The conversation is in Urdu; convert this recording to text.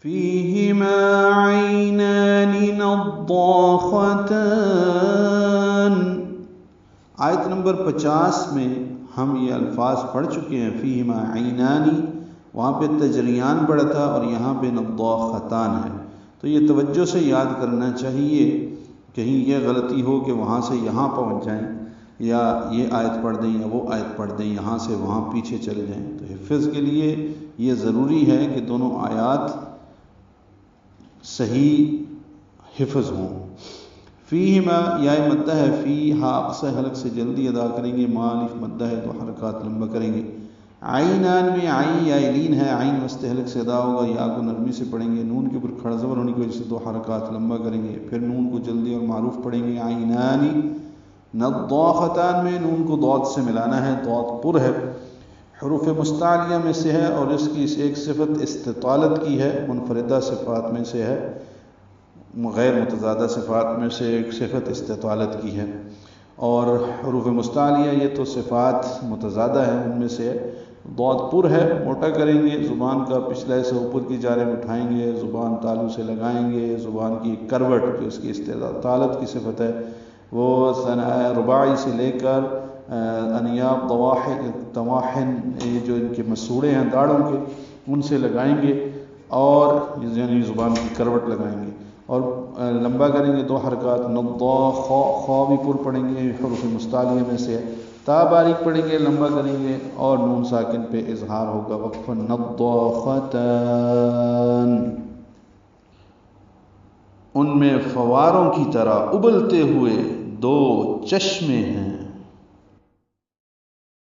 فیہما عینان نضاختان۔ آیت نمبر 50 میں ہم یہ الفاظ پڑھ چکے ہیں، فیہما عینانی، وہاں پہ تجریان پڑھا تھا اور یہاں پہ نضاختان ہے، تو یہ توجہ سے یاد کرنا چاہیے، کہیں یہ غلطی ہو کہ وہاں سے یہاں پہنچ جائیں، یا یہ آیت پڑھ دیں یا وہ آیت پڑھ دیں، یہاں سے وہاں پیچھے چلے جائیں۔ تو حفظ کے لیے یہ ضروری ہے کہ دونوں آیات صحیح حفظ ہوں۔ فیہما یا مدہ ہے، فی ہا اقصی حلق سے جلدی ادا کریں گے، مالف مدہ ہے تو حرکات لمبا کریں گے۔ عینان میں عین یا لین ہے، عین وسط حلق سے ادا ہوگا، یا کو نرمی سے پڑھیں گے، نون کے اوپر کھڑا زبر ہونے کی وجہ سے 2 حرکات لمبا کریں گے، پھر نون کو جلدی اور معروف پڑھیں گے، عینانی۔ نضاختان میں نون کو ضاد سے ملانا ہے، ضاد پر ہے، حروف مستعلیہ میں سے ہے اور اس کی ایک صفت استطالت کی ہے، منفردہ صفات میں سے ہے، غیر متضادہ صفات میں سے ایک صفت استطالت کی ہے، اور حروف مستعلیہ یہ تو صفات متضادہ ہیں، ان میں سے ضاد پر ہے، موٹا کریں گے، زبان کا پچھلا حصہ اوپر کی جانب اٹھائیں گے، زبان تالو سے لگائیں گے، زبان کی کروٹ جو اس کی استطالت کی صفت ہے وہ رباعی سے لے کر انیاب طواحن جو ان کے مسوڑے ہیں داڑھوں کے، ان سے لگائیں گے، اور یعنی زبان کی کروٹ لگائیں گے، اور لمبا کریں گے 2 حرکات، نضا خا بھی پر پڑھیں گے، حروف مستعلیہ میں سے تا باریک پڑھیں گے، لمبا کریں گے، اور نون ساکن پہ اظہار ہوگا، وقفا نضاختان۔ ان میں فواروں کی طرح ابلتے ہوئے 2 چشمے ہیں۔